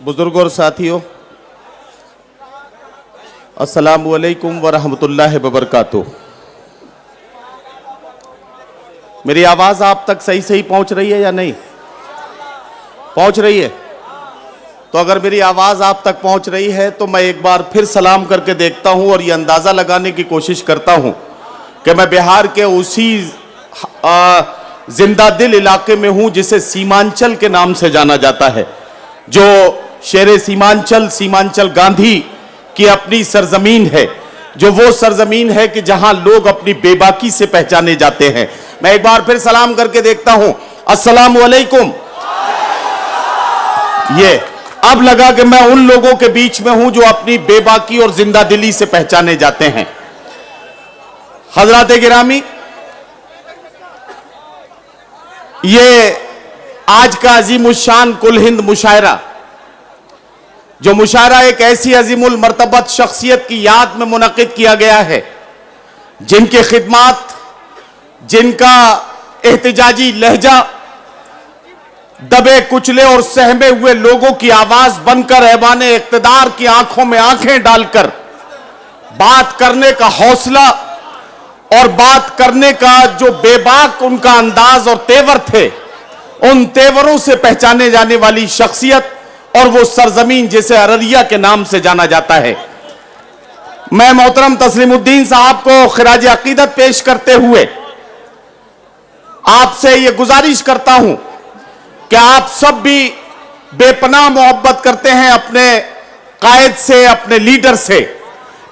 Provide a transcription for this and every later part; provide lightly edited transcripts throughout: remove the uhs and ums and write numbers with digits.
बुजुर्ग और साथियों, अस्सलामु अलैकुम वरहमतुल्लाहि वबरकातुह। मेरी आवाज़ आप तक सही सही पहुंच रही है या नहीं पहुंच रही है? तो अगर मेरी आवाज़ आप तक पहुंच रही है तो मैं एक बार फिर सलाम करके देखता हूं और ये अंदाज़ा लगाने की कोशिश करता हूं कि मैं बिहार के उसी जिंदा दिल इलाके में हूं जिसे सीमांचल के नाम से जाना जाता है, जो शेरे सीमांचल सीमांचल गांधी की अपनी सरजमीन है, जो वो सरजमीन है कि जहां लोग अपनी बेबाकी से पहचाने जाते हैं। मैं एक बार फिर सलाम करके देखता हूं, अस्सलामु अलैकुम। ये अब लगा कि मैं उन लोगों के बीच में हूं जो अपनी बेबाकी और जिंदा दिली से पहचाने जाते हैं। हजरात गिरामी, ये आज का अजीमुशान कुल हिंद मुशायरा, जो मुशायरा एक ऐसी अजीमुल मर्तबत शख्सियत की याद में मुनक़िद किया गया है जिनके खिदमात, जिनका एहतिजाजी लहजा दबे कुचले और सहमे हुए लोगों की आवाज बनकर ऐवाने इक़्तिदार की आंखों में आंखें डालकर बात करने का हौसला और बात करने का जो बेबाक उनका अंदाज और तेवर थे, उन तेवरों से पहचाने जाने वाली शख्सियत और वो सरजमीन जिसे अररिया के नाम से जाना जाता है। मैं मोहतरम तस्लीमुद्दीन साहब को खिराज अकीदत पेश करते हुए आपसे ये गुजारिश करता हूं कि आप सब भी बेपनाह मोहब्बत करते हैं अपने कायद से, अपने लीडर से,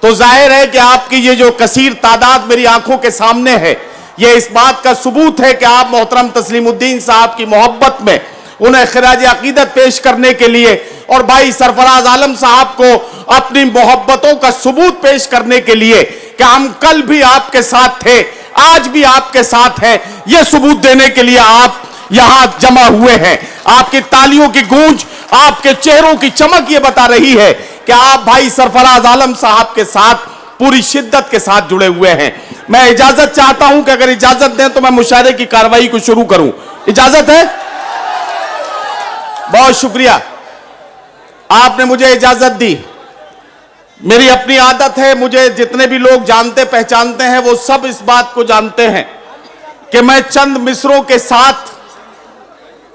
तो जाहिर है कि आपकी ये जो कसीर तादाद मेरी आंखों के सामने है, ये इस बात का सबूत है कि आप मोहतरम तस्लीमुद्दीन साहब की मोहब्बत में उन्हें खिराज अकीदत पेश करने के लिए और भाई सरफराज आलम साहब को अपनी मोहब्बतों का सबूत पेश करने के लिए कि हम कल भी आपके साथ थे, आज भी आपके साथ हैं, यह सबूत देने के लिए आप यहां जमा हुए हैं। आपकी तालियों की गूंज, आपके चेहरों की चमक यह बता रही है कि आप भाई सरफराज आलम साहब के साथ पूरी शिद्दत के साथ जुड़े हुए हैं। मैं इजाजत चाहता हूं कि अगर इजाजत दें तो मैं मुशायरे की कार्रवाई को शुरू करूं। इजाजत है? बहुत शुक्रिया, आपने मुझे इजाजत दी। मेरी अपनी आदत है, मुझे जितने भी लोग जानते पहचानते हैं वो सब इस बात को जानते हैं कि मैं चंद मिसरों के साथ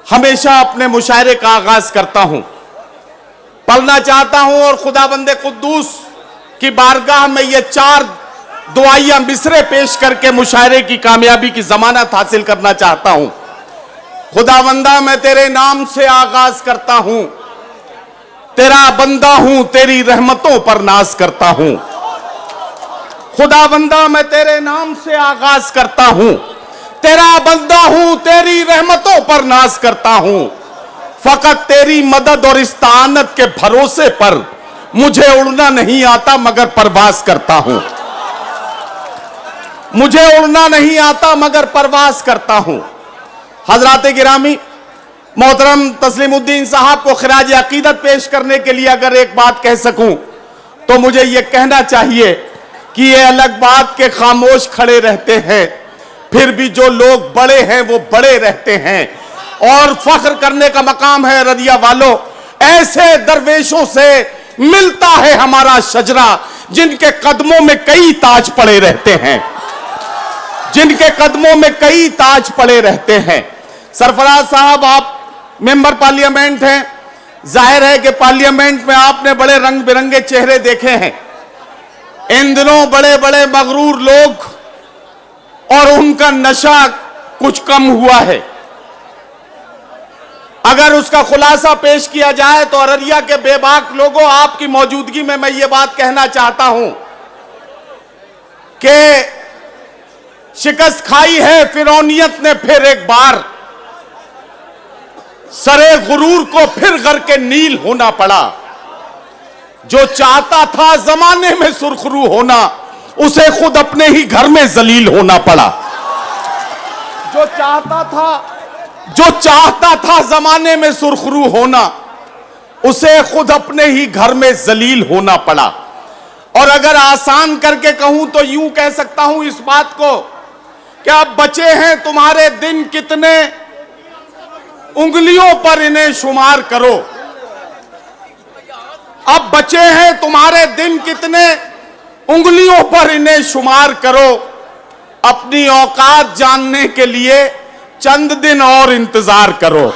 हमेशा अपने मुशायरे का आगाज करता हूं। पढ़ना चाहता हूं और खुदाबंदे कुद्दूस की बारगाह में ये 4 दुआइया मिसरे पेश करके मुशायरे की कामयाबी की जमानत हासिल करना चाहता हूं। खुदावंदा, मैं तेरे नाम से आगाज करता हूं, तेरा बंदा हूं, तेरी रहमतों पर नाज करता हूं। खुदावंदा, मैं तेरे नाम से आगाज करता हूं, तेरा बंदा हूं, तेरी रहमतों पर नाज करता हूं। फकत तेरी मदद और इस्तानत के भरोसे पर मुझे उड़ना नहीं आता मगर परवाज करता हूं। मुझे उड़ना नहीं आता मगर परवाज करता हूं। हजरात गिरामी, मोहतरम तस्लीमुद्दीन साहब को खिराज अकीदत पेश करने के लिए अगर एक बात कह सकूं तो मुझे यह कहना चाहिए कि ये अलग बात के खामोश खड़े रहते हैं, फिर भी जो लोग बड़े हैं वो बड़े रहते हैं और फख्र करने का मकाम है अररिया वालों। ऐसे दरवेशों से मिलता है हमारा शजरा जिनके कदमों में कई ताज पड़े रहते हैं, जिनके कदमों में कई ताज पड़े रहते हैं। सरफराज साहब, आप मेंबर पार्लियामेंट हैं, जाहिर है कि पार्लियामेंट में आपने बड़े रंग बिरंगे चेहरे देखे हैं। इन दिनों बड़े बड़े मगरूर लोग और उनका नशा कुछ कम हुआ है। अगर उसका खुलासा पेश किया जाए तो अररिया के बेबाक लोगों, आपकी मौजूदगी में मैं ये बात कहना चाहता हूं कि शिकस्त खाई है फिरौनियत ने फिर एक बार, सरे गुरूर को फिर घर के नील होना पड़ा। जो चाहता था जमाने में सुरखरू होना, उसे खुद अपने ही घर में जलील होना पड़ा। जो चाहता था जमाने में सुरखरू होना, उसे खुद अपने ही घर में जलील होना पड़ा। और अगर आसान करके कहूं तो यूं कह सकता हूं इस बात को कि अब बचे हैं तुम्हारे दिन कितने, उंगलियों पर इन्हें शुमार करो। अब बचे हैं तुम्हारे दिन कितने, उंगलियों पर इन्हें शुमार करो। अपनी औकात जानने के लिए चंद दिन और इंतजार करो।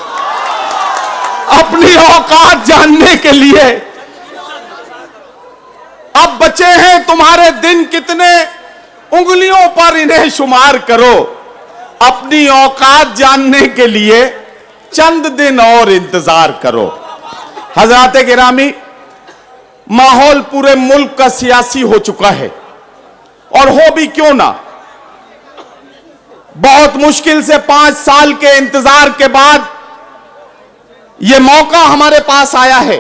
अपनी औकात जानने के लिए अब बचे हैं तुम्हारे दिन कितने, उंगलियों पर इन्हें शुमार करो। अपनी औकात जानने के लिए चंद दिन और इंतजार करो। हजरात गिरामी, माहौल पूरे मुल्क का सियासी हो चुका है, और हो भी क्यों ना। बहुत मुश्किल से 5 साल के इंतजार के बाद यह मौका हमारे पास आया है।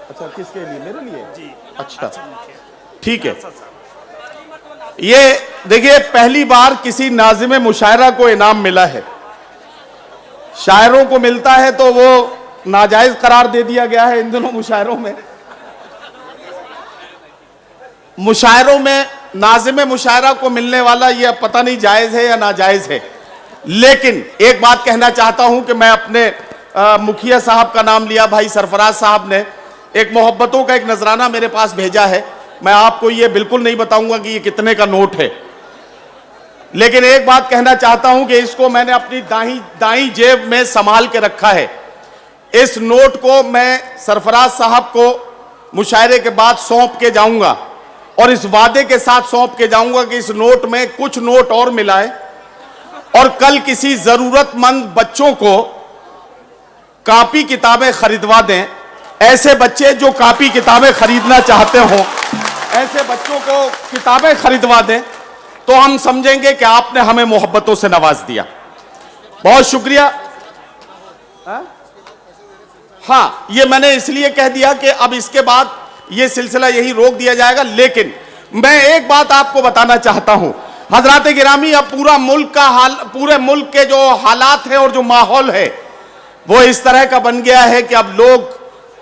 अच्छा, किसके लिए? मेरे लिए जी। अच्छा, ठीक है। ये देखिए, पहली बार किसी नाज़िम मुशायरा को इनाम मिला है। शायरों को मिलता है तो वो नाजायज करार दे दिया गया है इन दिनों मुशायरों में। मुशायरों में नाज़िम मुशायरा को मिलने वाला ये पता नहीं जायज है या नाजायज है। लेकिन एक बात कहना चाहता हूं कि मैं अपने मुखिया साहब का नाम लिया, भाई सरफराज साहब ने एक मोहब्बतों का एक नजराना मेरे पास भेजा है। मैं आपको ये बिल्कुल नहीं बताऊंगा कि ये कितने का नोट है, लेकिन एक बात कहना चाहता हूं कि इसको मैंने अपनी दाई जेब में संभाल के रखा है। इस नोट को मैं सरफराज साहब को मुशायरे के बाद सौंप के जाऊंगा, और इस वादे के साथ सौंप के जाऊंगा कि इस नोट में कुछ नोट और मिलाए, और कल किसी जरूरतमंद बच्चों को कॉपी किताबें खरीदवा दें। ऐसे बच्चे जो कॉपी किताबें खरीदना चाहते हो, ऐसे बच्चों को किताबें खरीदवा दें, तो हम समझेंगे कि आपने हमें मोहब्बतों से नवाज दिया। बहुत शुक्रिया। हाँ, ये मैंने इसलिए कह दिया कि अब इसके बाद ये सिलसिला यही रोक दिया जाएगा। लेकिन मैं एक बात आपको बताना चाहता हूं हजरात गिरामी, अब पूरा मुल्क का हाल, पूरे मुल्क के जो हालात है और जो माहौल है वो इस तरह का बन गया है कि अब लोग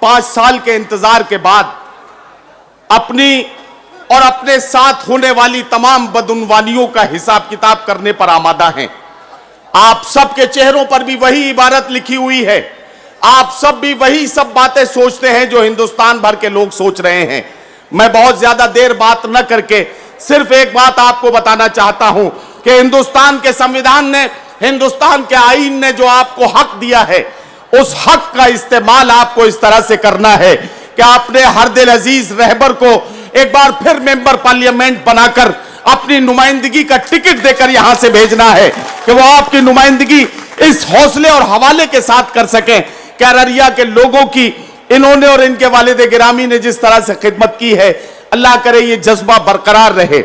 5 साल के इंतजार के बाद अपनी और अपने साथ होने वाली तमाम बदउनवानियों का हिसाब किताब करने पर आमादा हैं। आप सबके चेहरों पर भी वही इबारत लिखी हुई है। आप सब भी वही सब बातें सोचते हैं जो हिंदुस्तान भर के लोग सोच रहे हैं। मैं बहुत ज्यादा देर बात न करके सिर्फ एक बात आपको बताना चाहता हूं कि हिंदुस्तान के संविधान ने, हिंदुस्तान के आईन ने जो आपको हक दिया है, उस हक का इस्तेमाल आपको इस तरह से करना है कि आपने हर दिल अजीज रहबर को एक बार फिर मेंबर पार्लियामेंट बनाकर अपनी नुमाइंदगी का टिकट देकर यहां से भेजना है कि वो आपकी नुमाइंदगी इस हौसले और हवाले के साथ कर सकें कि अररिया के लोगों की इन्होंने और इनके वालिद गिरामी ने जिस तरह से खिदमत की है, अल्लाह करे ये जज्बा बरकरार रहे।